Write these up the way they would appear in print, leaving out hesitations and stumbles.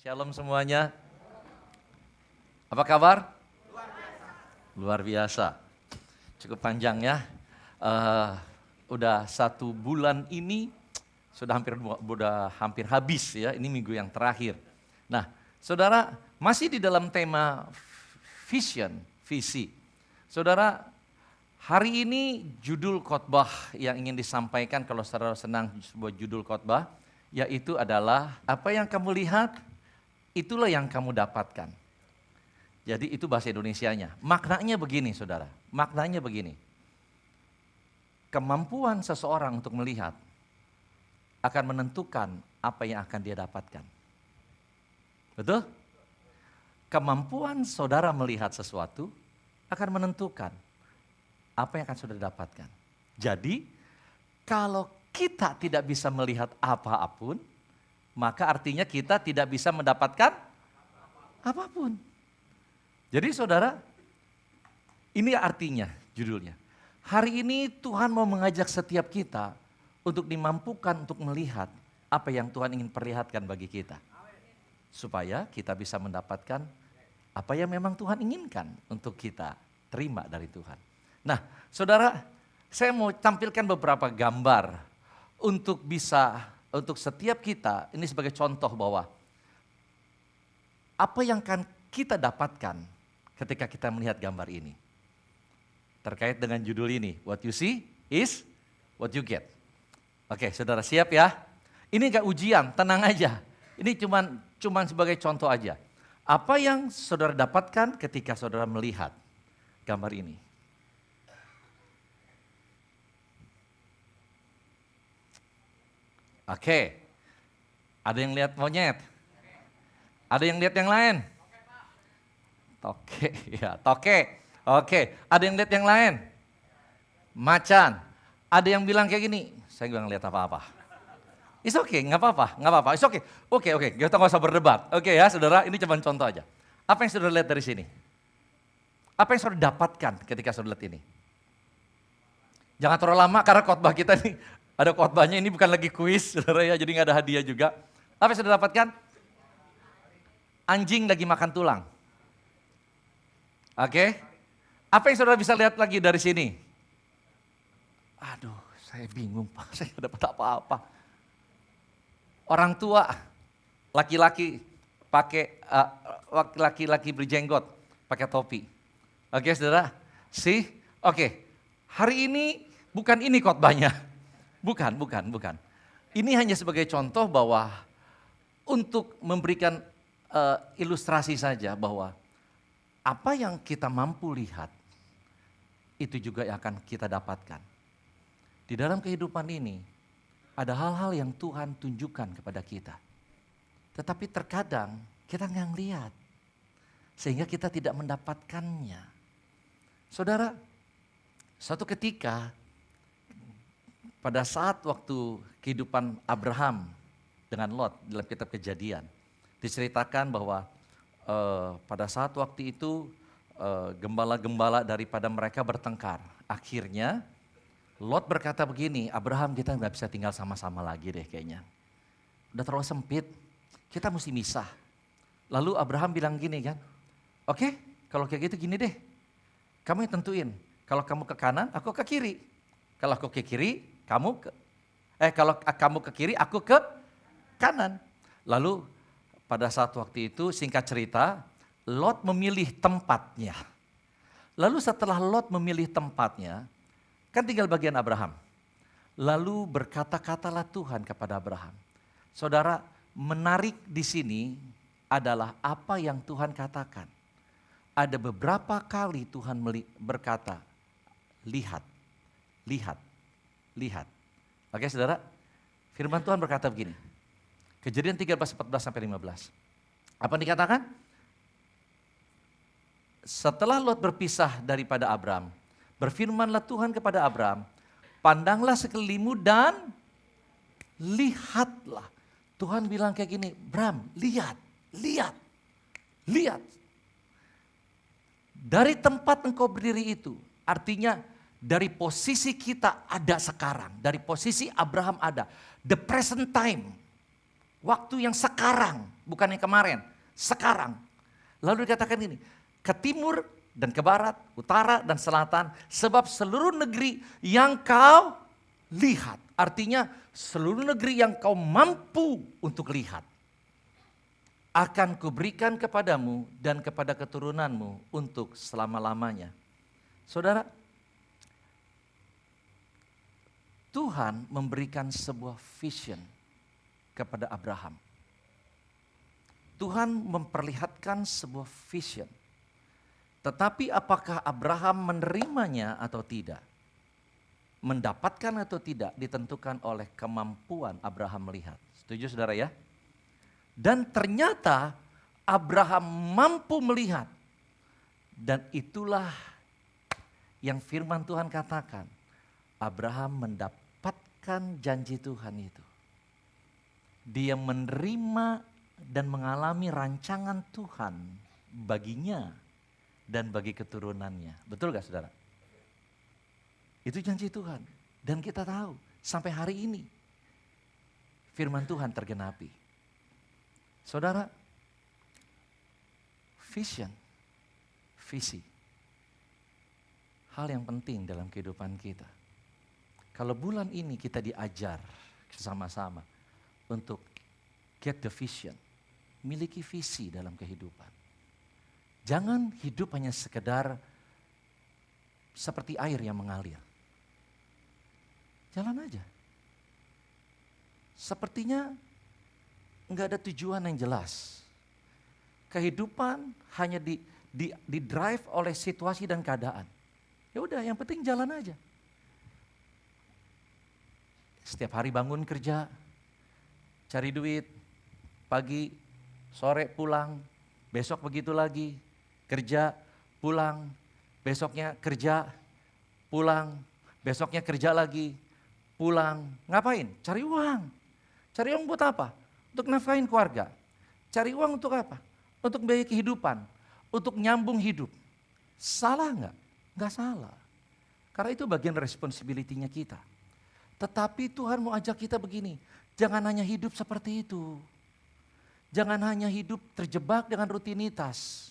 Shalom semuanya. Apa kabar? Luar biasa. Cukup panjang ya. Udah 1 bulan ini sudah hampir habis ya. Ini minggu yang terakhir. Nah, saudara masih di dalam tema vision, visi. Saudara, hari ini judul khotbah yang ingin disampaikan kalau saudara senang sebuah judul khotbah, yaitu adalah apa yang kamu lihat, itulah yang kamu dapatkan. Jadi itu bahasa Indonesianya. Maknanya begini saudara, maknanya begini. Kemampuan seseorang untuk melihat akan menentukan apa yang akan dia dapatkan. Betul? Kemampuan saudara melihat sesuatu akan menentukan apa yang akan saudara dapatkan. Jadi kalau kita tidak bisa melihat apa-apun, maka artinya kita tidak bisa mendapatkan apapun. Jadi saudara, ini artinya judulnya. Hari ini Tuhan mau mengajak setiap kita untuk dimampukan untuk melihat apa yang Tuhan ingin perlihatkan bagi kita. Supaya kita bisa mendapatkan apa yang memang Tuhan inginkan untuk kita terima dari Tuhan. Nah saudara, saya mau tampilkan beberapa gambar untuk setiap kita, ini sebagai contoh bahwa apa yang akan kita dapatkan ketika kita melihat gambar ini. Terkait dengan judul ini, what you see is what you get. Oke, saudara siap ya? Ini gak ujian, tenang aja. Ini cuman sebagai contoh aja. Apa yang saudara dapatkan ketika saudara melihat gambar ini? Oke, ada yang lihat monyet? Ada yang lihat yang lain? Toke, ya toke. Oke, ada yang lihat yang lain? Macan. Ada yang bilang kayak gini, saya nggak ngeliat apa-apa. It's okay, nggak apa-apa. It's okay. Oke, kita nggak usah berdebat. Oke ya saudara, ini cuma contoh aja. Apa yang saudara lihat dari sini? Apa yang saudara dapatkan ketika saudara lihat ini? Jangan terlalu lama karena khotbah kita nih, ada khotbahnya ini bukan lagi kuis saudara ya, jadi nggak ada hadiah juga. Apa yang saudara dapatkan? Anjing lagi makan tulang. Oke, apa yang saudara bisa lihat lagi dari sini? Aduh, saya bingung Pak, saya nggak dapat apa-apa. Orang tua, laki-laki berjenggot, pakai topi. Oke saudara, oke. Hari ini bukan ini khotbahnya, bukan. Ini hanya sebagai contoh bahwa untuk memberikan ilustrasi saja bahwa apa yang kita mampu lihat, itu juga yang akan kita dapatkan. Di dalam kehidupan ini, ada hal-hal yang Tuhan tunjukkan kepada kita. Tetapi terkadang kita nggak lihat, sehingga kita tidak mendapatkannya. Saudara, suatu ketika, pada saat waktu kehidupan Abraham dengan Lot dalam kitab Kejadian, diceritakan bahwa pada saat waktu itu gembala-gembala daripada mereka bertengkar. Akhirnya Lot berkata begini, Abraham kita nggak bisa tinggal sama-sama lagi deh kayaknya. Udah terlalu sempit, kita mesti misah. Lalu Abraham bilang gini kan, oke, kalau kayak gitu gini deh, kamu yang tentuin. Kalau kamu ke kanan, aku ke kiri. Kalau aku ke kiri, kalau kamu ke kiri, aku ke kanan. Lalu pada saat waktu itu singkat cerita, Lot memilih tempatnya. Lalu setelah Lot memilih tempatnya, kan tinggal bagian Abraham. Lalu berkata-katalah Tuhan kepada Abraham. Saudara, menarik di sini adalah apa yang Tuhan katakan. Ada beberapa kali Tuhan berkata, lihat. Oke saudara, firman Tuhan berkata begini. Kejadian 13:14-15. Apa yang dikatakan? Setelah Lot berpisah daripada Abram, berfirmanlah Tuhan kepada Abram, pandanglah sekelilingmu dan lihatlah. Tuhan bilang kayak gini, Bram, lihat. Dari tempat engkau berdiri itu, artinya dari posisi kita ada sekarang, dari posisi Abraham ada, the present time. Waktu yang sekarang, bukan yang kemarin, sekarang. Lalu dikatakan ini, ke timur dan ke barat, utara dan selatan, sebab seluruh negeri yang kau lihat. Artinya seluruh negeri yang kau mampu untuk lihat, akan kuberikan kepadamu dan kepada keturunanmu untuk selama-lamanya. Saudara, Tuhan memberikan sebuah vision kepada Abraham. Tuhan memperlihatkan sebuah vision. Tetapi apakah Abraham menerimanya atau tidak? Mendapatkan atau tidak ditentukan oleh kemampuan Abraham melihat. Setuju saudara ya? Dan ternyata Abraham mampu melihat. Dan itulah yang firman Tuhan katakan. Abraham mendapatkan janji Tuhan itu. Dia menerima dan mengalami rancangan Tuhan baginya dan bagi keturunannya. Betul gak saudara? Itu janji Tuhan. Dan kita tahu sampai hari ini firman Tuhan tergenapi. Saudara, vision, visi, hal yang penting dalam kehidupan kita. Kalau bulan ini kita diajar sama-sama untuk get the vision, miliki visi dalam kehidupan. Jangan hidup hanya sekedar seperti air yang mengalir. Jalan aja. Sepertinya enggak ada tujuan yang jelas. Kehidupan hanya di drive oleh situasi dan keadaan. Ya udah, yang penting jalan aja. Setiap hari bangun kerja, cari duit, pagi, sore pulang, besok begitu lagi, kerja, pulang, besoknya kerja, pulang, besoknya kerja lagi, pulang. Ngapain? Cari uang. Cari uang buat apa? Untuk nafkahin keluarga. Cari uang untuk apa? Untuk biaya kehidupan. Untuk nyambung hidup. Salah nggak? Nggak salah. Karena itu bagian responsibility-nya kita. Tetapi Tuhan mau ajak kita begini. Jangan hanya hidup seperti itu. Jangan hanya hidup terjebak dengan rutinitas.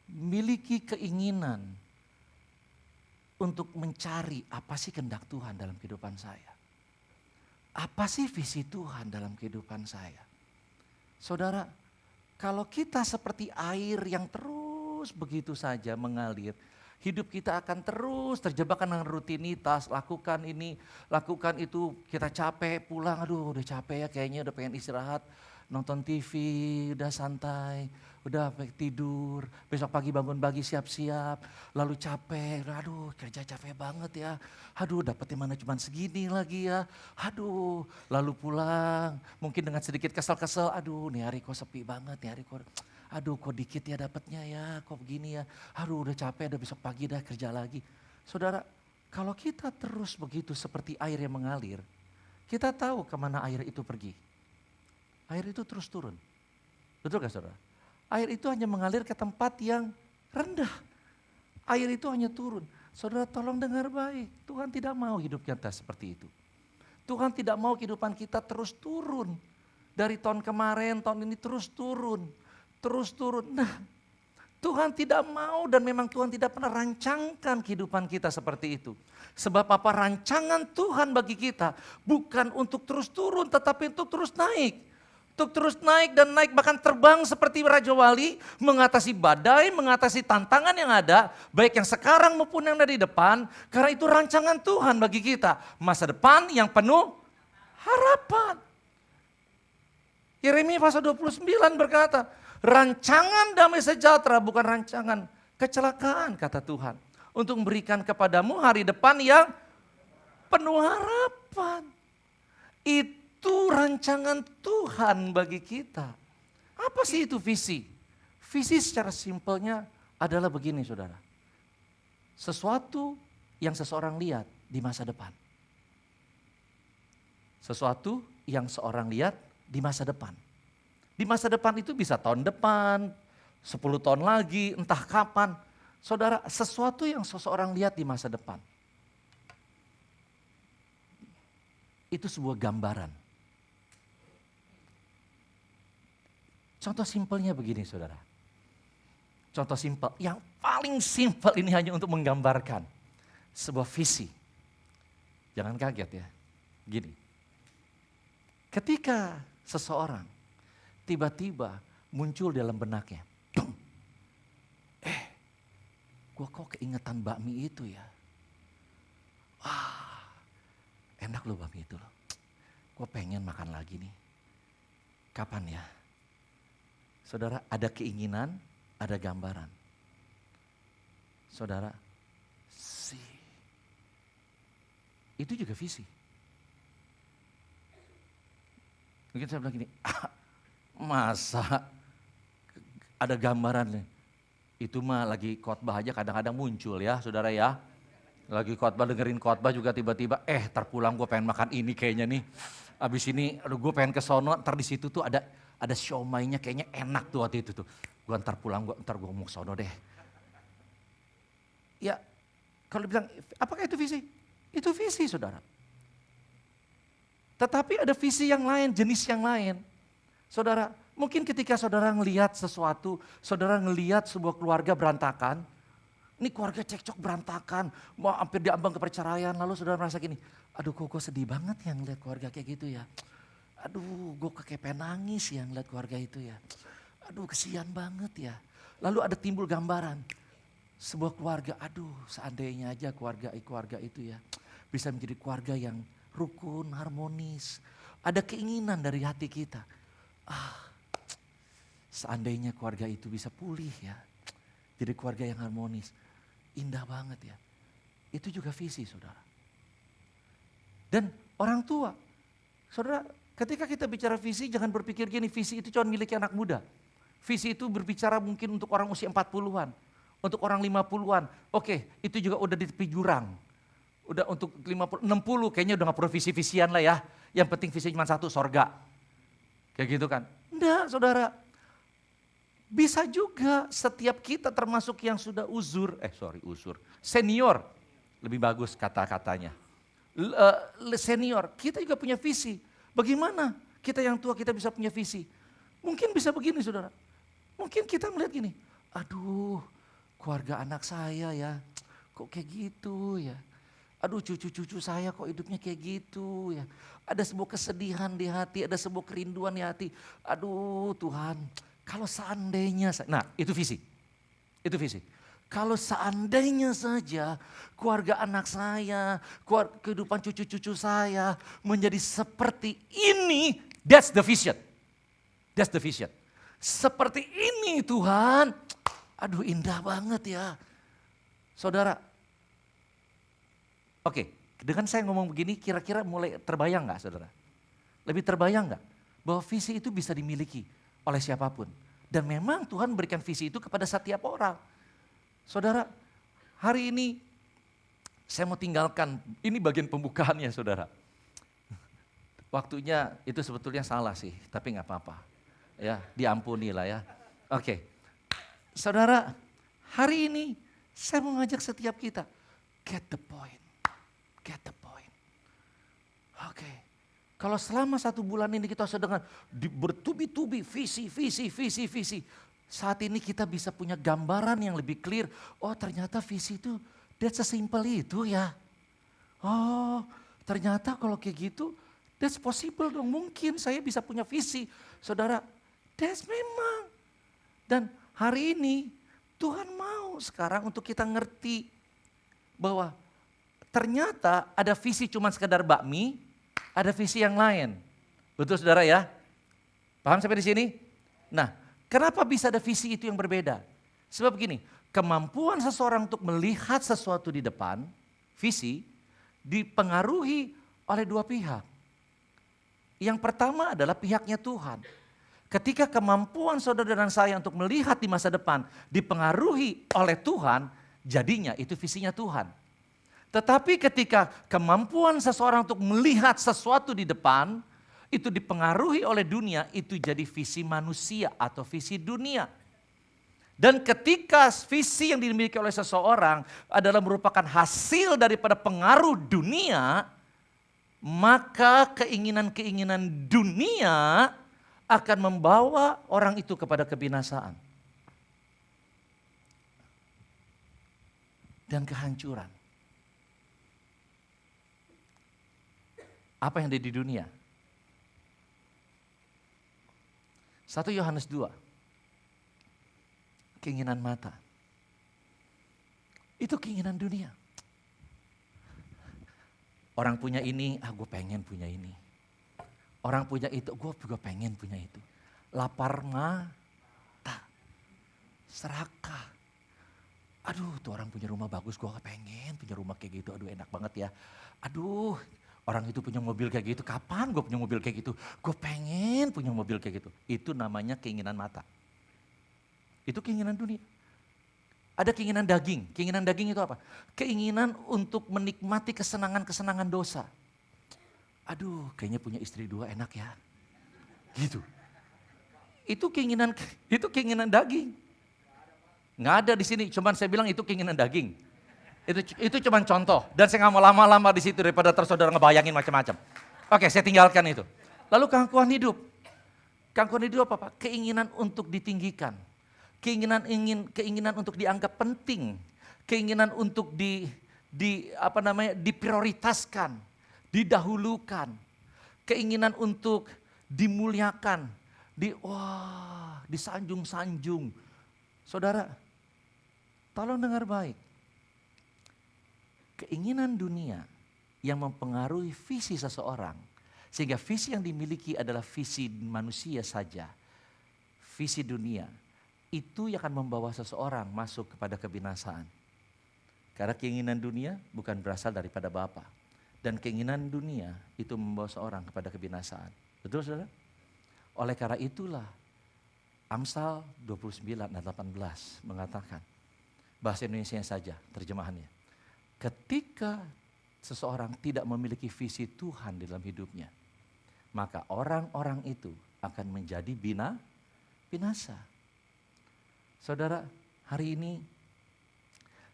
Miliki keinginan untuk mencari apa sih kehendak Tuhan dalam kehidupan saya. Apa sih visi Tuhan dalam kehidupan saya? Saudara, kalau kita seperti air yang terus begitu saja mengalir, hidup kita akan terus terjebak dengan rutinitas, lakukan ini, lakukan itu, kita capek, pulang, aduh udah capek ya kayaknya udah pengen istirahat, nonton TV, udah santai, udah tidur, besok pagi bangun pagi siap-siap, lalu capek, aduh kerja capek banget ya, aduh dapetnya mana cuma segini lagi ya, aduh lalu pulang, mungkin dengan sedikit kesel-kesel, aduh nih hari kok sepi banget, nih hari kok, aduh kok dikit ya dapetnya ya, kok begini ya, aduh udah capek, udah besok pagi dah kerja lagi. Saudara, kalau kita terus begitu seperti air yang mengalir, kita tahu kemana air itu pergi. Air itu terus turun. Betul gak saudara? Air itu hanya mengalir ke tempat yang rendah. Air itu hanya turun. Saudara tolong dengar baik. Tuhan tidak mau hidup kita seperti itu. Tuhan tidak mau kehidupan kita terus turun. Dari tahun kemarin, tahun ini terus turun. Terus turun. Nah, Tuhan tidak mau dan memang Tuhan tidak pernah rancangkan kehidupan kita seperti itu. Sebab apa? Rancangan Tuhan bagi kita bukan untuk terus turun tetapi untuk terus naik. Untuk terus naik dan naik bahkan terbang seperti Raja Wali, mengatasi badai, mengatasi tantangan yang ada, baik yang sekarang maupun yang ada di depan, karena itu rancangan Tuhan bagi kita. Masa depan yang penuh harapan. Yeremia pasal 29 berkata, rancangan damai sejahtera bukan rancangan kecelakaan kata Tuhan. Untuk memberikan kepadamu hari depan yang penuh harapan. Itu rancangan Tuhan bagi kita. Apa sih itu visi? Visi secara simpelnya adalah begini saudara. Sesuatu yang seseorang lihat di masa depan. Sesuatu yang seorang lihat di masa depan. Di masa depan itu bisa tahun depan, 10 tahun lagi, entah kapan. Saudara, sesuatu yang seseorang lihat di masa depan. Itu sebuah gambaran. Contoh simpelnya begini saudara. Contoh simpel, yang paling simpel ini hanya untuk menggambarkan sebuah visi. Jangan kaget ya, gini. Ketika seseorang tiba-tiba muncul dalam benaknya, gue kok keingetan bakmi itu ya. Wah, enak loh bakmi itu loh. Gue pengen makan lagi nih. Kapan ya? Saudara, ada keinginan, ada gambaran. Saudara, itu juga visi. Mungkin saya bilang gini, masa ada gambaran nih. Itu mah lagi khotbah aja kadang-kadang muncul ya saudara ya. Lagi khotbah dengerin khotbah juga tiba-tiba terpulang gue pengen makan ini kayaknya nih. Abis ini aduh gue pengen ke sono, ntar di situ tuh ada siomaynya kayaknya enak tuh waktu itu tuh. Gue ntar pulang, ntar gue mau ke sono deh. Ya kalau bilang apakah itu visi? Itu visi saudara. Tetapi ada visi yang lain, jenis yang lain. Saudara, mungkin ketika saudara ngelihat sesuatu, saudara ngelihat sebuah keluarga berantakan, ini keluarga cekcok berantakan, mau hampir diambang keperceraian, lalu saudara merasa gini, aduh kok gue sedih banget ya ngeliat keluarga kayak gitu ya. Aduh gue kayak nangis ya ngeliat keluarga itu ya. Aduh kesian banget ya. Lalu ada timbul gambaran, sebuah keluarga, aduh seandainya aja keluarga itu ya bisa menjadi keluarga yang rukun, harmonis. Ada keinginan dari hati kita. Seandainya keluarga itu bisa pulih ya. Jadi keluarga yang harmonis. Indah banget ya. Itu juga visi saudara. Dan orang tua. Saudara, ketika kita bicara visi jangan berpikir gini, visi itu cuma milik anak muda. Visi itu berbicara mungkin untuk orang usia 40-an. Untuk orang 50-an. Oke, itu juga udah di tepi jurang. Udah untuk 50, 60 kayaknya udah gak perlu visi-visian lah ya. Yang penting visi cuma satu, sorga. Kayak gitu kan. Enggak saudara. Bisa juga setiap kita termasuk yang sudah senior. Lebih bagus kata-katanya. Senior, kita juga punya visi. Bagaimana kita yang tua kita bisa punya visi? Mungkin bisa begini saudara. Mungkin kita melihat gini. Aduh keluarga anak saya ya. Kok kayak gitu ya. Aduh cucu-cucu saya kok hidupnya kayak gitu ya. Ada sebuah kesedihan di hati, ada sebuah kerinduan di hati. Aduh Tuhan, kalau seandainya, nah itu visi. Itu visi. Kalau seandainya saja keluarga anak saya, kehidupan cucu-cucu saya menjadi seperti ini, that's the vision. That's the vision. Seperti ini Tuhan, aduh indah banget ya. Saudara, oke, dengan saya ngomong begini kira-kira mulai terbayang gak saudara? Lebih terbayang gak? Bahwa visi itu bisa dimiliki oleh siapapun. Dan memang Tuhan berikan visi itu kepada setiap orang. Saudara, hari ini saya mau tinggalkan, ini bagian pembukaannya saudara. Waktunya itu sebetulnya salah sih, tapi gak apa-apa. Ya, diampuni lah ya. Oke, saudara, hari ini saya mau ngajak setiap kita, get the point. Get the point. Oke. Kalau selama 1 bulan ini kita sedang bertubi-tubi visi. Saat ini kita bisa punya gambaran yang lebih clear. Oh ternyata visi itu that's simple itu ya. Oh ternyata kalau kayak gitu that's possible dong. Mungkin saya bisa punya visi. Saudara, that's memang. Dan hari ini Tuhan mau sekarang untuk kita ngerti bahwa ternyata ada visi cuma sekedar bakmi, ada visi yang lain. Betul saudara ya? Paham sampai di sini? Nah, kenapa bisa ada visi itu yang berbeda? Sebab begini, kemampuan seseorang untuk melihat sesuatu di depan, visi, dipengaruhi oleh 2 pihak. Yang pertama adalah pihaknya Tuhan. Ketika kemampuan saudara dan saya untuk melihat di masa depan dipengaruhi oleh Tuhan, jadinya itu visinya Tuhan. Tetapi ketika kemampuan seseorang untuk melihat sesuatu di depan, itu dipengaruhi oleh dunia, itu jadi visi manusia atau visi dunia. Dan ketika visi yang dimiliki oleh seseorang adalah merupakan hasil daripada pengaruh dunia, maka keinginan-keinginan dunia akan membawa orang itu kepada kebinasaan dan kehancuran. Apa yang ada di dunia? 1 Yohanes 2. Keinginan mata. Itu keinginan dunia. Orang punya ini, gue pengen punya ini. Orang punya itu, gue juga pengen punya itu. Lapar mata. Serakah. Aduh, tuh orang punya rumah bagus, gue pengen punya rumah kayak gitu. Aduh, enak banget ya. Aduh, orang itu punya mobil kayak gitu. Kapan gue punya mobil kayak gitu? Gue pengen punya mobil kayak gitu. Itu namanya keinginan mata. Itu keinginan dunia. Ada keinginan daging. Keinginan daging itu apa? Keinginan untuk menikmati kesenangan-kesenangan dosa. Aduh, kayaknya punya istri 2 enak ya. Gitu. Itu keinginan daging. Nggak ada di sini, cuman saya bilang itu keinginan daging. Itu cuman contoh. Dan saya nggak mau lama-lama di situ daripada saudara ngebayangin macam-macam. Oke, saya tinggalkan itu. Lalu keangkuhan hidup. Keangkuhan hidup apa? Keinginan untuk ditinggikan. Keinginan untuk dianggap penting, keinginan untuk diprioritaskan, didahulukan, keinginan untuk dimuliakan, disanjung-sanjung. Saudara, tolong dengar baik. Keinginan dunia yang mempengaruhi visi seseorang, sehingga visi yang dimiliki adalah visi manusia saja, visi dunia. Itu yang akan membawa seseorang masuk kepada kebinasaan. Karena keinginan dunia bukan berasal daripada Bapa. Dan keinginan dunia itu membawa seorang kepada kebinasaan. Betul saudara? Oleh karena itulah Amsal 29 dan 18 mengatakan, bahasa Indonesia saja terjemahannya. Ketika seseorang tidak memiliki visi Tuhan di dalam hidupnya, maka orang-orang itu akan menjadi binasa. Saudara, hari ini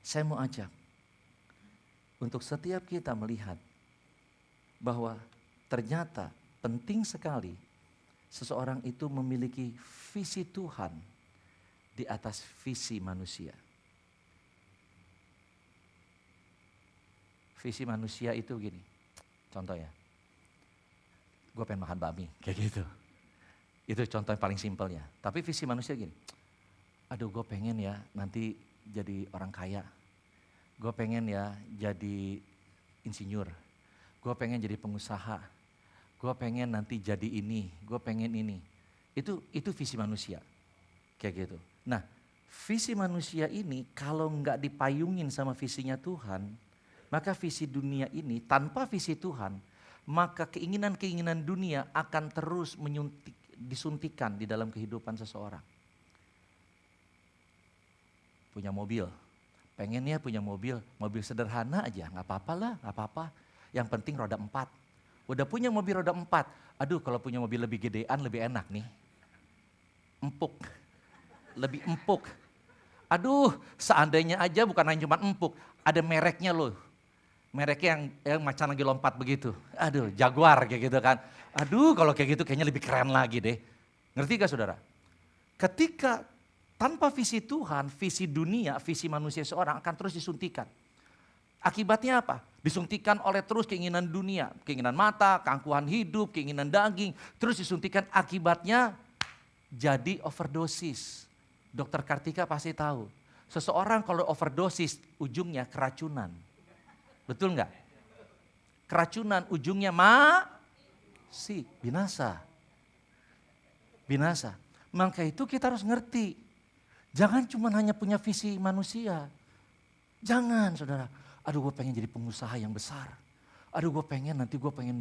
saya mau ajak untuk setiap kita melihat bahwa ternyata penting sekali seseorang itu memiliki visi Tuhan di atas visi manusia. Visi manusia itu gini, contoh ya, gue pengen makan bakmi, kayak gitu. Itu contoh yang paling simpelnya. Tapi visi manusia gini, aduh gue pengen ya nanti jadi orang kaya. Gue pengen ya jadi insinyur. Gue pengen jadi pengusaha. Gue pengen nanti jadi ini. Gue pengen ini. Itu visi manusia. Kayak gitu. Nah, visi manusia ini kalau nggak dipayungin sama visinya Tuhan, maka visi dunia ini tanpa visi Tuhan, maka keinginan-keinginan dunia akan terus disuntikan di dalam kehidupan seseorang. Punya mobil, pengen ya punya mobil sederhana aja, nggak apa-apa lah, nggak apa-apa. Yang penting roda 4. Udah punya mobil roda 4, aduh kalau punya mobil lebih gedean lebih enak nih. Lebih empuk. Aduh seandainya aja bukan hanya cuma empuk, ada mereknya loh. Mereknya yang macan lagi lompat begitu. Aduh Jaguar kayak gitu kan. Aduh kalau kayak gitu kayaknya lebih keren lagi deh. Ngerti gak saudara? Ketika tanpa visi Tuhan, visi dunia, visi manusia seorang akan terus disuntikan. Akibatnya apa? Disuntikan oleh terus keinginan dunia, keinginan mata, keangkuhan hidup, keinginan daging, terus disuntikan akibatnya jadi overdosis. Dokter Kartika pasti tahu, seseorang kalau overdosis ujungnya keracunan. Betul nggak? Keracunan ujungnya binasa. Binasa. Maka itu kita harus ngerti. Jangan cuma hanya punya visi manusia. Jangan saudara. Aduh gue pengen jadi pengusaha yang besar. Aduh gue pengen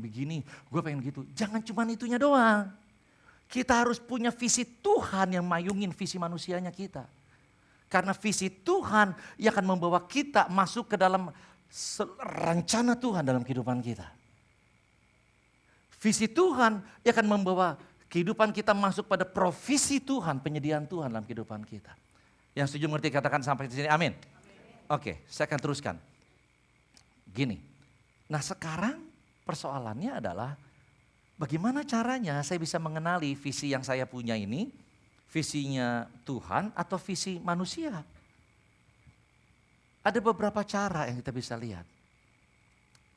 begini, gue pengen gitu. Jangan cuma itunya doang. Kita harus punya visi Tuhan yang mayungin visi manusianya kita. Karena visi Tuhan yang akan membawa kita masuk ke dalam rencana Tuhan dalam kehidupan kita. Visi Tuhan yang akan membawa kehidupan kita masuk pada provisi Tuhan, penyediaan Tuhan dalam kehidupan kita. Yang setuju mengerti katakan sampai di sini, amin. Oke, saya akan teruskan. Gini, nah sekarang persoalannya adalah bagaimana caranya saya bisa mengenali visi yang saya punya ini, visinya Tuhan atau visi manusia? Ada beberapa cara yang kita bisa lihat.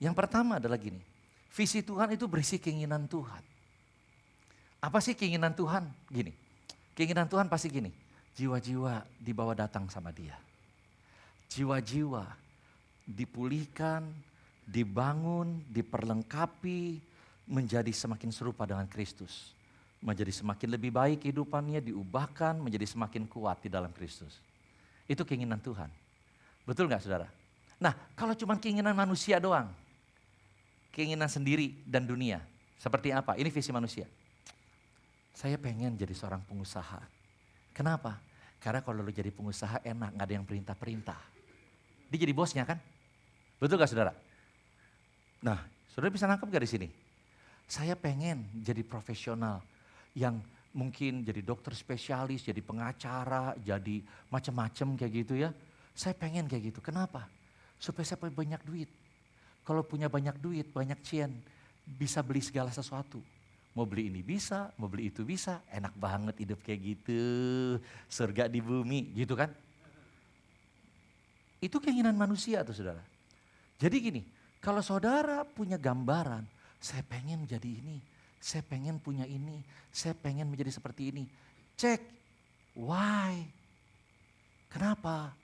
Yang pertama adalah gini, visi Tuhan itu berisi keinginan Tuhan. Apa sih keinginan Tuhan? Gini, keinginan Tuhan pasti gini, jiwa-jiwa dibawa datang sama Dia. Jiwa-jiwa dipulihkan, dibangun, diperlengkapi, menjadi semakin serupa dengan Kristus. Menjadi semakin lebih baik kehidupannya, diubahkan menjadi semakin kuat di dalam Kristus. Itu keinginan Tuhan. Betul gak saudara? Nah, kalau cuma keinginan manusia doang, keinginan sendiri dan dunia, seperti apa? Ini visi manusia. Saya pengen jadi seorang pengusaha. Kenapa? Karena kalau lu jadi pengusaha enak, gak ada yang perintah-perintah. Dia jadi bosnya kan? Betul gak saudara? Nah, saudara bisa nangkep gak di sini? Saya pengen jadi profesional yang mungkin jadi dokter spesialis, jadi pengacara, jadi macam-macam kayak gitu ya. Saya pengen kayak gitu. Kenapa? Supaya saya punya banyak duit. Kalau punya banyak duit, banyak cien, bisa beli segala sesuatu. Mau beli ini bisa, mau beli itu bisa. Enak banget hidup kayak gitu. Surga di bumi, gitu kan? Itu keinginan manusia tuh saudara. Jadi gini, kalau saudara punya gambaran, saya pengen jadi ini, saya pengen punya ini, saya pengen menjadi seperti ini. Cek, why? Kenapa?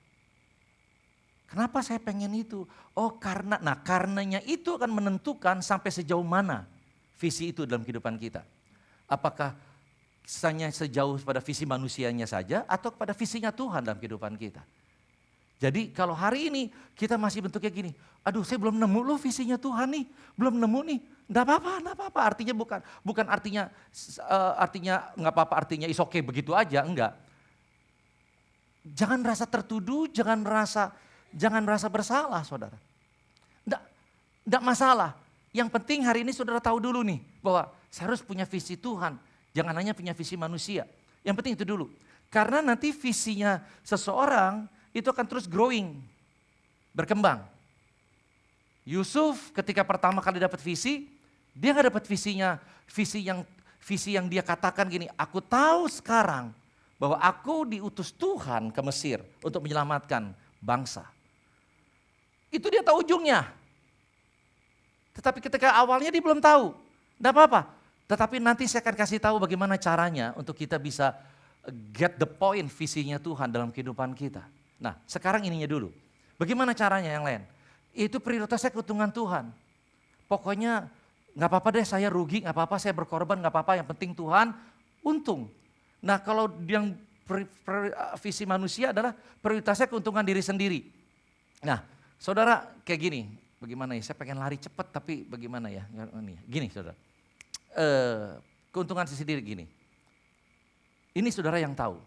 Kenapa saya pengen itu? Oh karenanya itu akan menentukan sampai sejauh mana visi itu dalam kehidupan kita. Apakah hanya sejauh pada visi manusianya saja atau pada visinya Tuhan dalam kehidupan kita. Jadi kalau hari ini kita masih bentuknya gini, aduh saya belum nemu loh visinya Tuhan nih, belum nemu nih. Enggak apa-apa, artinya bukan artinya enggak apa-apa, artinya is okay begitu aja, enggak. Jangan merasa tertuduh, jangan merasa bersalah saudara. Enggak masalah. Yang penting hari ini saudara tahu dulu nih bahwa saya harus punya visi Tuhan. Jangan hanya punya visi manusia. Yang penting itu dulu. Karena nanti visinya seseorang itu akan terus growing, berkembang. Yusuf ketika pertama kali dapat visi, dia gak dapat visi yang dia katakan gini, aku tahu sekarang bahwa aku diutus Tuhan ke Mesir untuk menyelamatkan bangsa. Itu dia tahu ujungnya. Tetapi ketika awalnya dia belum tahu, enggak apa-apa. Tetapi nanti saya akan kasih tahu bagaimana caranya untuk kita bisa get the point visinya Tuhan dalam kehidupan kita. Nah sekarang ininya dulu, bagaimana caranya yang lain? Itu prioritasnya keuntungan Tuhan. Pokoknya gak apa-apa deh saya rugi, gak apa-apa saya berkorban, gak apa-apa yang penting Tuhan untung. Nah kalau yang visi manusia adalah prioritasnya keuntungan diri sendiri. Nah saudara kayak gini, bagaimana ya, saya pengen lari cepat tapi bagaimana ya, gini saudara. Keuntungan sendiri gini, ini saudara yang tahu.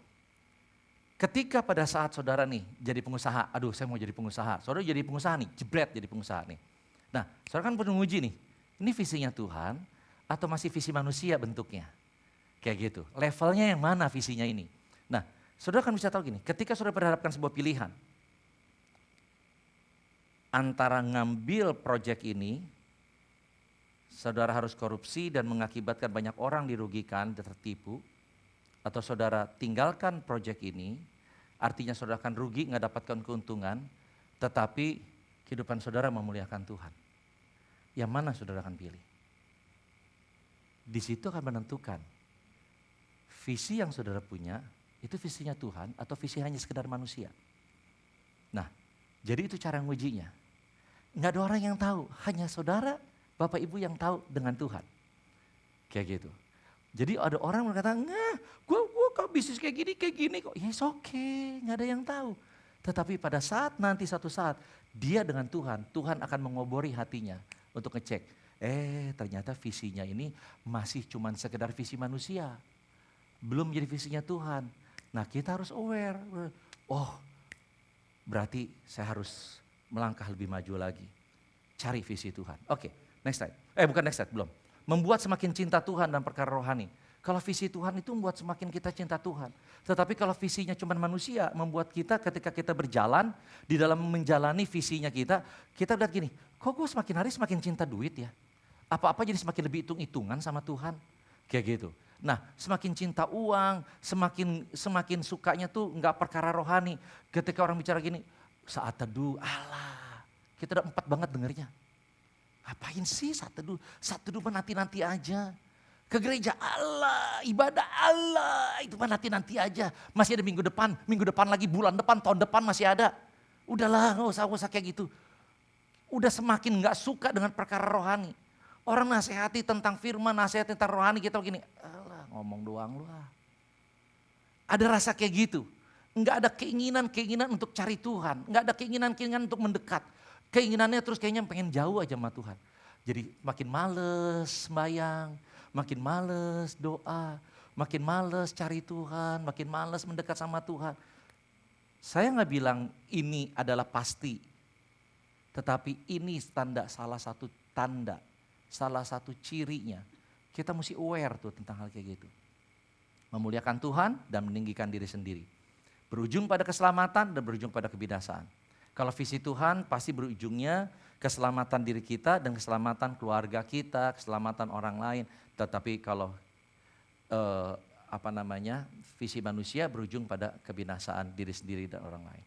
Ketika pada saat saudara nih jadi pengusaha, aduh saya mau jadi pengusaha, saudara jadi pengusaha nih, jebret jadi pengusaha nih. Nah saudara kan perlu nguji nih, ini visinya Tuhan atau masih visi manusia bentuknya? Kayak gitu, levelnya yang mana visinya ini? Nah saudara kan bisa tahu gini, ketika saudara berhadapkan sebuah pilihan, antara ngambil proyek ini, saudara harus korupsi dan mengakibatkan banyak orang dirugikan, tertipu, atau saudara tinggalkan proyek ini, artinya saudara akan rugi, nggak dapatkan keuntungan, tetapi kehidupan saudara memuliakan Tuhan. Yang mana saudara akan pilih? Di situ akan menentukan visi yang saudara punya, itu visinya Tuhan atau visi hanya sekedar manusia. Nah, jadi itu cara ngujinya. Nggak ada orang yang tahu, hanya saudara, Bapak Ibu yang tahu dengan Tuhan. Kayak gitu. Jadi ada orang yang berkata, gue kok bisnis kayak gini kok. Yes oke, gak ada yang tahu. Tetapi pada saat nanti satu saat dia dengan Tuhan, Tuhan akan mengobori hatinya untuk ngecek. Ternyata visinya ini masih cuman sekedar visi manusia. Belum jadi visinya Tuhan. Nah kita harus aware. Oh berarti saya harus melangkah lebih maju lagi. Cari visi Tuhan. Oke, next slide. Bukan next slide, belum. Membuat semakin cinta Tuhan dan perkara rohani. Kalau visi Tuhan itu membuat semakin kita cinta Tuhan. Tetapi kalau visinya cuma manusia, membuat kita ketika kita berjalan, di dalam menjalani visinya kita lihat gini, kok gue semakin hari semakin cinta duit ya? Apa-apa jadi semakin lebih hitung-hitungan sama Tuhan. Kayak gitu. Nah, semakin cinta uang, semakin sukanya tuh nggak perkara rohani. Ketika orang bicara gini, saat teduh, alah, kita udah 4 banget dengernya. Ngapain sih saat teduh? Saat teduh mah nanti-nanti aja. Ke gereja Allah, ibadah Allah, itu mah nanti-nanti aja. Masih ada minggu depan lagi, bulan depan, tahun depan masih ada. Udahlah, nggak usah kayak gitu. Udah semakin nggak suka dengan perkara rohani. Orang nasihati tentang firman, nasihati tentang rohani, kita begini, alah ngomong doang lu ah. Ada rasa kayak gitu. Nggak ada keinginan untuk cari Tuhan. Nggak ada keinginan untuk mendekat. Keinginannya terus kayaknya pengen jauh aja sama Tuhan. Jadi makin males sembahyang, makin males doa, makin males cari Tuhan, makin males mendekat sama Tuhan. Saya nggak bilang ini adalah pasti, tetapi ini salah satu tanda, salah satu cirinya. Kita mesti aware tuh tentang hal kayak gitu. Memuliakan Tuhan dan meninggikan diri sendiri. Berujung pada keselamatan dan berujung pada kebinasaan. Kalau visi Tuhan pasti berujungnya keselamatan diri kita dan keselamatan keluarga kita, keselamatan orang lain. Tetapi kalau visi manusia berujung pada kebinasaan diri sendiri dan orang lain.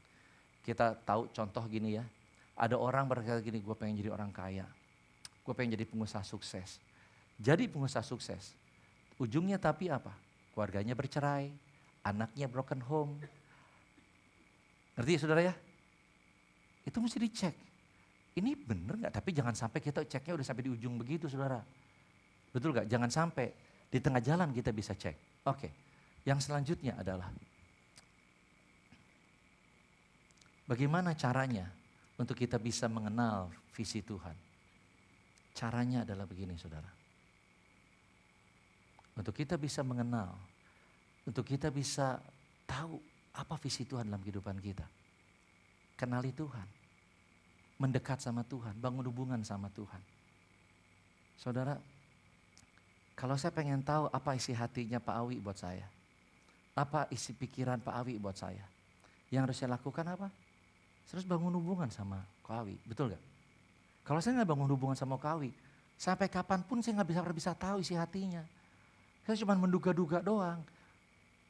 Kita tahu contoh gini ya, ada orang berkata gini, gue pengen jadi orang kaya, gue pengen jadi pengusaha sukses. Jadi pengusaha sukses, ujungnya tapi apa? Keluarganya bercerai, anaknya broken home. Ngerti ya saudara ya? Itu mesti dicek. Ini bener gak? Tapi jangan sampai kita ceknya udah sampai di ujung begitu saudara. Betul gak? Jangan sampai di tengah jalan kita bisa cek. Oke, yang selanjutnya adalah bagaimana caranya untuk kita bisa mengenal visi Tuhan. Caranya adalah begini saudara. Untuk kita bisa mengenal, untuk kita bisa tahu apa visi Tuhan dalam kehidupan kita. Kenali Tuhan, mendekat sama Tuhan, bangun hubungan sama Tuhan. Saudara, kalau saya pengen tahu apa isi hatinya Pak Awi buat saya, apa isi pikiran Pak Awi buat saya, yang harus saya lakukan apa? Terus bangun hubungan sama Pak Awi, betul gak? Kalau saya gak bangun hubungan sama Pak Awi, sampai kapanpun saya gak bisa tahu isi hatinya. Saya cuma menduga-duga doang.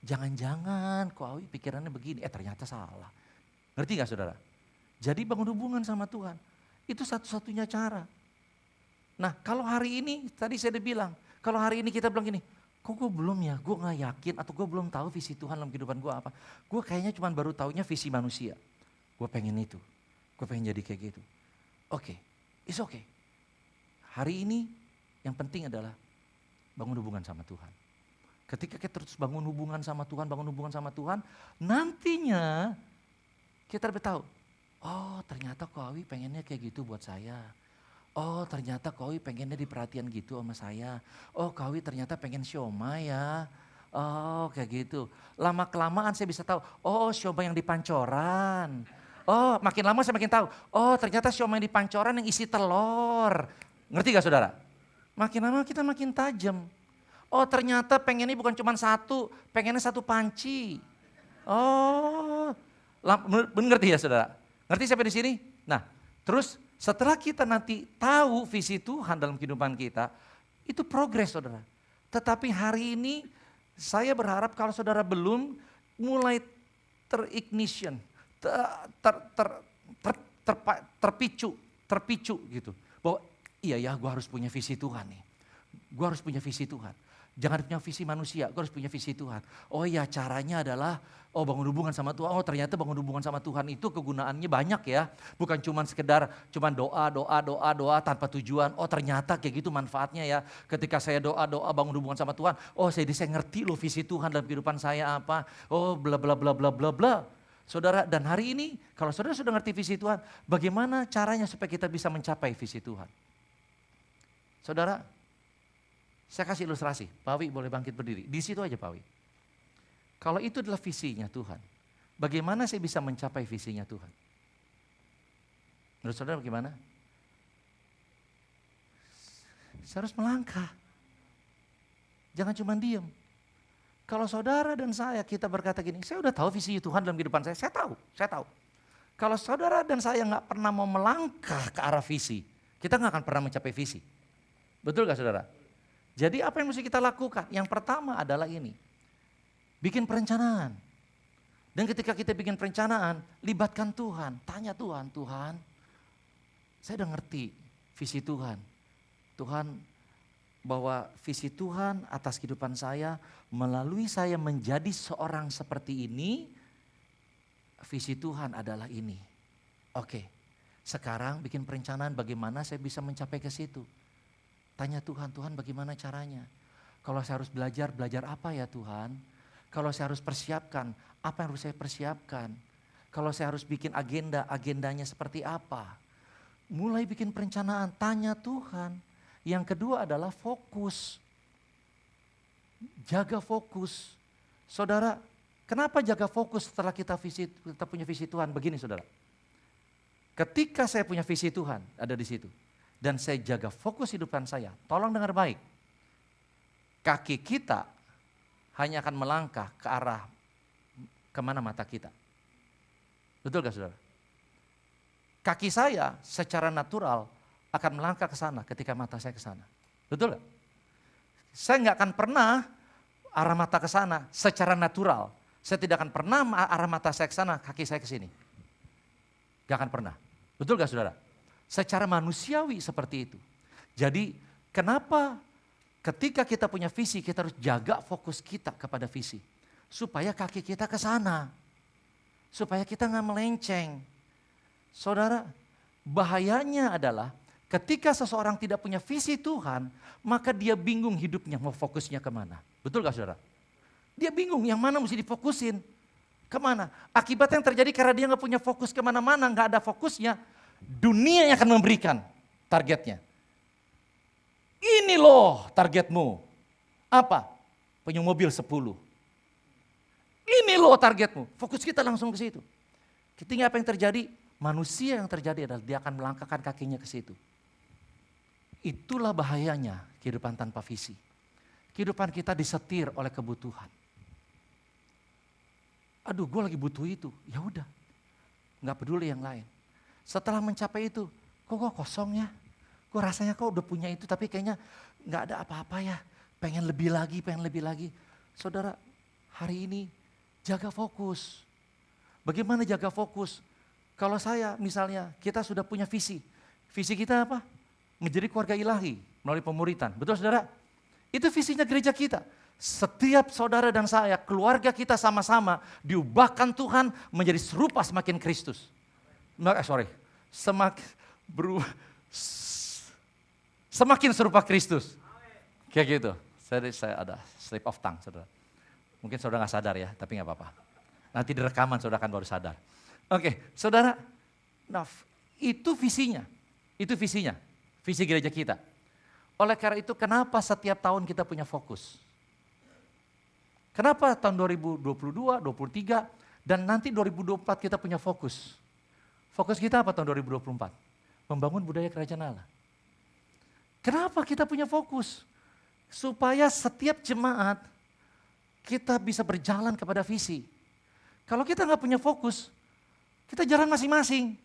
Jangan-jangan Pak Awi pikirannya begini, ternyata salah. Ngerti gak saudara? Jadi bangun hubungan sama Tuhan, itu satu-satunya cara. Nah kalau hari ini, tadi saya udah bilang, kalau hari ini kita bilang gini, kok gue belum ya, gue gak yakin atau gue belum tahu visi Tuhan dalam kehidupan gue apa. Gue kayaknya cuma baru taunya visi manusia. Gue pengen itu, gue pengen jadi kayak gitu. Oke, it's okay. Hari ini yang penting adalah bangun hubungan sama Tuhan. Ketika kita terus bangun hubungan sama Tuhan, nantinya kita lebih tahu, oh ternyata Ko Awi pengennya kayak gitu buat saya. Oh ternyata Ko Awi pengennya diperhatian gitu sama saya. Oh Ko Awi ternyata pengen siomay ya. Oh kayak gitu. Lama kelamaan saya bisa tahu, oh siomay yang di Pancoran. Oh makin lama saya makin tahu, oh ternyata siomay di Pancoran yang isi telur. Ngerti gak saudara? Makin lama kita makin tajam. Oh ternyata pengennya bukan cuma satu, pengennya satu panci. Oh, ngerti ya saudara? Ngerti sampai di sini? Nah, terus setelah kita nanti tahu visi Tuhan dalam kehidupan kita, itu progres saudara. Tetapi hari ini saya berharap kalau saudara belum mulai terignition, terpicu gitu. Bahwa iya ya gue harus punya visi Tuhan nih. Gue harus punya visi Tuhan. Jangan punya visi manusia, gue harus punya visi Tuhan. Oh ya caranya adalah, oh bangun hubungan sama Tuhan. Oh ternyata bangun hubungan sama Tuhan itu kegunaannya banyak ya. Bukan cuma sekedar doa tanpa tujuan. Oh ternyata kayak gitu manfaatnya ya. Ketika saya doa bangun hubungan sama Tuhan. Oh saya ngerti loh visi Tuhan dalam kehidupan saya apa. Oh bla bla bla bla bla bla. Saudara dan hari ini kalau saudara sudah ngerti visi Tuhan. Bagaimana caranya supaya kita bisa mencapai visi Tuhan? Saudara, saya kasih ilustrasi, Pak Wi boleh bangkit berdiri, di situ aja Pak Wi. Kalau itu adalah visinya Tuhan, bagaimana saya bisa mencapai visinya Tuhan? Menurut saudara bagaimana? Saya harus melangkah, jangan cuma diem. Kalau saudara dan saya kita berkata gini, saya udah tahu visi Tuhan dalam kehidupan saya tahu. Kalau saudara dan saya nggak pernah mau melangkah ke arah visi, kita nggak akan pernah mencapai visi. Betul gak saudara? Jadi apa yang mesti kita lakukan? Yang pertama adalah ini. Bikin perencanaan. Dan ketika kita bikin perencanaan, libatkan Tuhan. Tanya Tuhan, Tuhan, saya udah ngerti visi Tuhan. Tuhan, bahwa visi Tuhan atas kehidupan saya, melalui saya menjadi seorang seperti ini, visi Tuhan adalah ini. Oke, sekarang bikin perencanaan bagaimana saya bisa mencapai ke situ. Tanya Tuhan, Tuhan bagaimana caranya? Kalau saya harus belajar, belajar apa ya Tuhan? Kalau saya harus persiapkan, apa yang harus saya persiapkan? Kalau saya harus bikin agenda, agendanya seperti apa? Mulai bikin perencanaan, tanya Tuhan. Yang kedua adalah fokus. Jaga fokus. Saudara, kenapa jaga fokus setelah kita punya visi Tuhan? Begini saudara. Ketika saya punya visi Tuhan, ada di situ. Dan saya jaga fokus hidupan saya, tolong dengar baik. Kaki kita hanya akan melangkah ke arah kemana mata kita. Betul gak saudara? Kaki saya secara natural akan melangkah ke sana ketika mata saya ke sana. Betul gak? Saya gak akan pernah arah mata ke sana secara natural. Saya tidak akan pernah arah mata saya ke sana, kaki saya ke sini. Gak akan pernah. Betul gak saudara? Secara manusiawi seperti itu. Jadi kenapa ketika kita punya visi kita harus jaga fokus kita kepada visi. Supaya kaki kita ke sana. Supaya kita gak melenceng. Saudara, bahayanya adalah ketika seseorang tidak punya visi Tuhan, maka dia bingung hidupnya mau fokusnya kemana. Betul gak saudara? Dia bingung yang mana mesti difokusin. Kemana? Akibat yang terjadi karena dia gak punya fokus kemana-mana, gak ada fokusnya. Dunia yang akan memberikan targetnya. Ini loh targetmu. Apa? Punya mobil 10. Ini loh targetmu. Fokus kita langsung ke situ. Ketika apa yang terjadi? Manusia yang terjadi adalah dia akan melangkahkan kakinya ke situ. Itulah bahayanya kehidupan tanpa visi. Kehidupan kita disetir oleh kebutuhan. Aduh, gue lagi butuh itu. Ya udah, nggak peduli yang lain. Setelah mencapai itu, kok gue kosong ya? Gue rasanya kok udah punya itu, tapi kayaknya nggak ada apa-apa ya. Pengen lebih lagi, pengen lebih lagi. Saudara, hari ini jaga fokus. Bagaimana jaga fokus? Kalau saya misalnya, kita sudah punya visi. Visi kita apa? Menjadi keluarga ilahi melalui pemuritan. Betul saudara? Itu visinya gereja kita. Setiap saudara dan saya, keluarga kita sama-sama diubahkan Tuhan menjadi serupa semakin Kristus. Semakin serupa Kristus. Kayak gitu. Saya ada slip of tongue saudara. Mungkin saudara gak sadar ya, tapi gak apa-apa. Nanti di rekaman saudara akan baru sadar. Oke, saudara, nah itu visinya. Itu visinya, visi gereja kita. Oleh karena itu kenapa setiap tahun kita punya fokus? Kenapa tahun 2022, 2023, dan nanti 2024 kita punya fokus? Fokus kita apa tahun 2024? Membangun budaya kerajaan Allah. Kenapa kita punya fokus? Supaya setiap jemaat kita bisa berjalan kepada visi. Kalau kita nggak punya fokus, kita jalan masing-masing.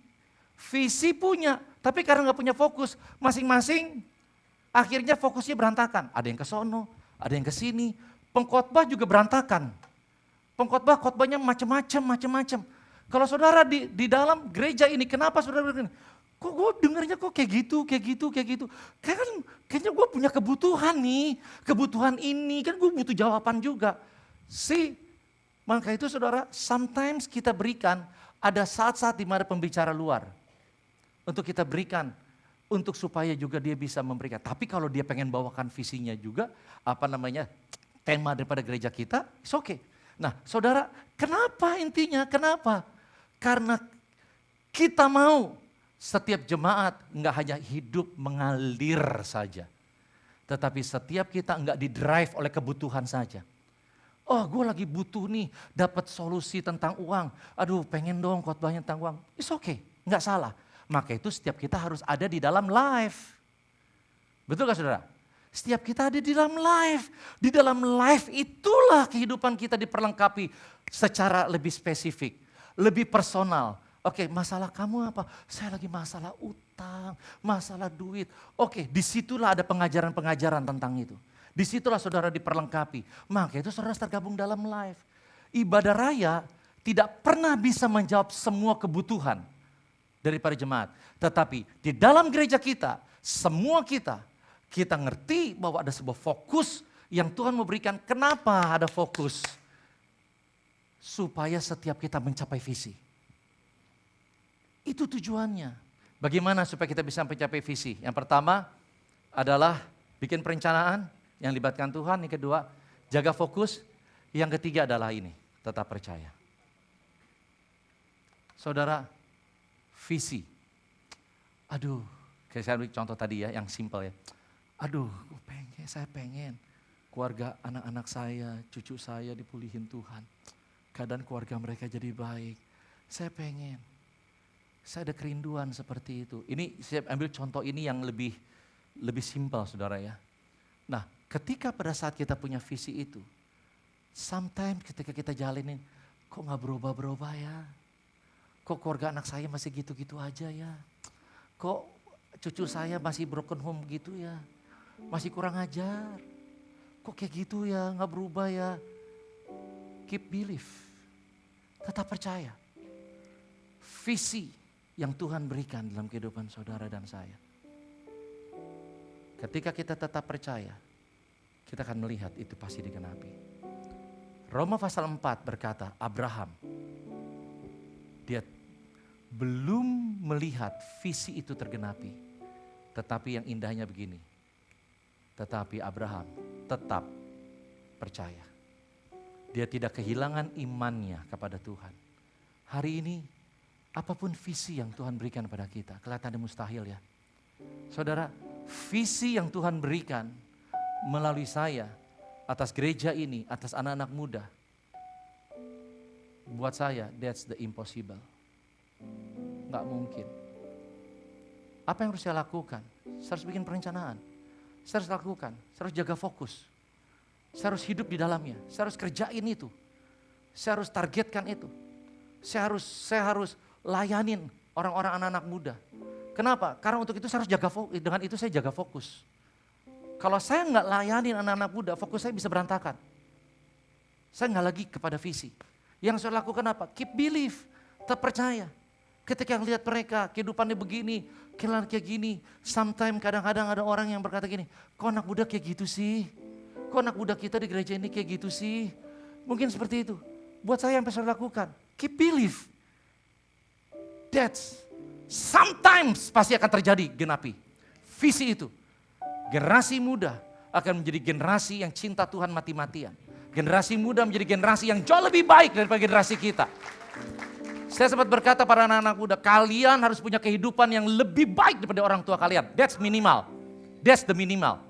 Visi punya, tapi karena nggak punya fokus, masing-masing akhirnya fokusnya berantakan. Ada yang ke sono, ada yang ke sini. Pengkhotbah juga berantakan. Khotbahnya macam-macam. Kalau saudara di dalam gereja ini, kenapa saudara begini? Kok gue dengarnya kok kayak gitu. Kayaknya gue punya kebutuhan nih. Kebutuhan ini, kan gue butuh jawaban juga. Maka itu saudara, sometimes kita berikan, ada saat-saat di mana pembicara luar. Untuk kita berikan, untuk supaya juga dia bisa memberikan. Tapi kalau dia pengen bawakan visinya juga, tema daripada gereja kita, it's okay. Nah saudara, kenapa intinya? Kenapa? Karena kita mau setiap jemaat nggak hanya hidup mengalir saja. Tetapi setiap kita nggak didrive oleh kebutuhan saja. Oh gue lagi butuh nih dapat solusi tentang uang. Aduh pengen dong khotbahnya tentang uang. It's okay, nggak salah. Maka itu setiap kita harus ada di dalam life. Betul gak saudara? Setiap kita ada di dalam life. Di dalam life itulah kehidupan kita diperlengkapi secara lebih spesifik. Lebih personal. Oke, masalah kamu apa? Saya lagi masalah utang. utang, masalah duit. Oke, disitulah ada pengajaran-pengajaran tentang itu. Disitulah saudara diperlengkapi. Maka itu saudara tergabung dalam live. Ibadah raya tidak pernah bisa menjawab semua kebutuhan daripada jemaat. Tetapi di dalam gereja kita, semua kita ngerti bahwa ada sebuah fokus yang Tuhan memberikan. Kenapa ada fokus? Supaya setiap kita mencapai visi. Itu tujuannya. Bagaimana supaya kita bisa mencapai visi? Yang pertama adalah bikin perencanaan yang libatkan Tuhan. Yang kedua, jaga fokus. Yang ketiga adalah ini, tetap percaya. Saudara, visi. Aduh, kayak saya ambil contoh tadi ya, yang simple ya. Aduh, saya pengen keluarga anak-anak saya, cucu saya dipulihin Tuhan. Keadaan keluarga mereka jadi baik. Saya pengen. Saya ada kerinduan seperti itu. Ini saya ambil contoh ini yang lebih simpel saudara ya. Nah ketika pada saat kita punya visi itu. Sometimes ketika kita jalanin, kok gak berubah-berubah ya. Kok keluarga anak saya masih gitu-gitu aja ya. Kok cucu saya masih broken home gitu ya. Masih kurang ajar. Kok kayak gitu ya, gak berubah ya. Keep believe. Tetap percaya. Visi yang Tuhan berikan dalam kehidupan saudara dan saya. Ketika kita tetap percaya, kita akan melihat itu pasti digenapi. Roma pasal 4 berkata, Abraham, dia belum melihat visi itu tergenapi. Tetapi yang indahnya begini, tetapi Abraham tetap percaya. Dia tidak kehilangan imannya kepada Tuhan. Hari ini, apapun visi yang Tuhan berikan kepada kita, kelihatannya mustahil ya. Saudara, visi yang Tuhan berikan melalui saya, atas gereja ini, atas anak-anak muda. Buat saya, that's the impossible. Gak mungkin. Apa yang harus saya lakukan? Saya harus bikin perencanaan. Saya harus lakukan, saya harus jaga fokus. Saya harus hidup di dalamnya, saya harus kerjain itu. Saya harus targetkan itu. Saya harus layanin orang-orang anak-anak muda. Kenapa? Karena untuk itu saya harus jaga fokus, dengan itu saya jaga fokus. Kalau saya nggak layanin anak-anak muda, fokus saya bisa berantakan. Saya nggak lagi kepada visi. Yang saya lakukan apa? Keep believe, tetap percaya. Ketika lihat mereka, kehidupannya begini, kayak gini. Sometimes kadang-kadang ada orang yang berkata gini, kok anak muda kayak gitu sih? Kok anak muda kita di gereja ini kayak gitu sih? Mungkin seperti itu. Buat saya yang saya lakukan, keep believe. That's sometimes pasti akan terjadi genapi. Visi itu. Generasi muda akan menjadi generasi yang cinta Tuhan mati-matian. Generasi muda menjadi generasi yang jauh lebih baik daripada generasi kita. Saya sempat berkata pada anak-anak muda, kalian harus punya kehidupan yang lebih baik daripada orang tua kalian. That's minimal. That's the minimal.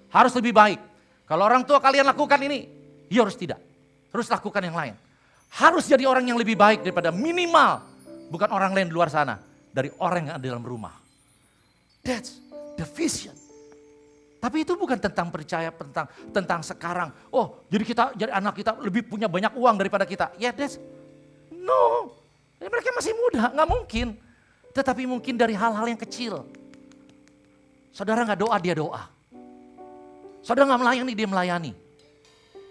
Harus lebih baik. Kalau orang tua kalian lakukan ini, ya harus tidak. Harus lakukan yang lain. Harus jadi orang yang lebih baik daripada minimal. Bukan orang lain di luar sana. Dari orang yang ada dalam rumah. That's the vision. Tapi itu bukan tentang percaya, tentang sekarang. Oh, jadi anak kita lebih punya banyak uang daripada kita. Ya, that's no. Mereka masih muda, nggak mungkin. Tetapi mungkin dari hal-hal yang kecil. Saudara nggak doa, dia doa. Saudara nggak melayani, dia melayani.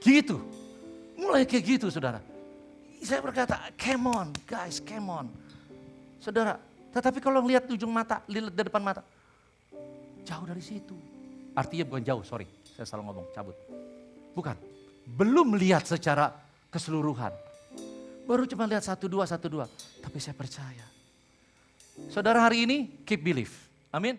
Gitu. Mulai kayak gitu, saudara. Saya berkata, come on, guys, come on. Saudara, tetapi kalau lihat ujung mata, lihat di depan mata, jauh dari situ. Artinya bukan jauh, sorry, saya salah ngomong, cabut. Bukan, belum melihat secara keseluruhan. Baru cuma lihat 1, 2, tapi saya percaya. Saudara hari ini, keep believe. Amin.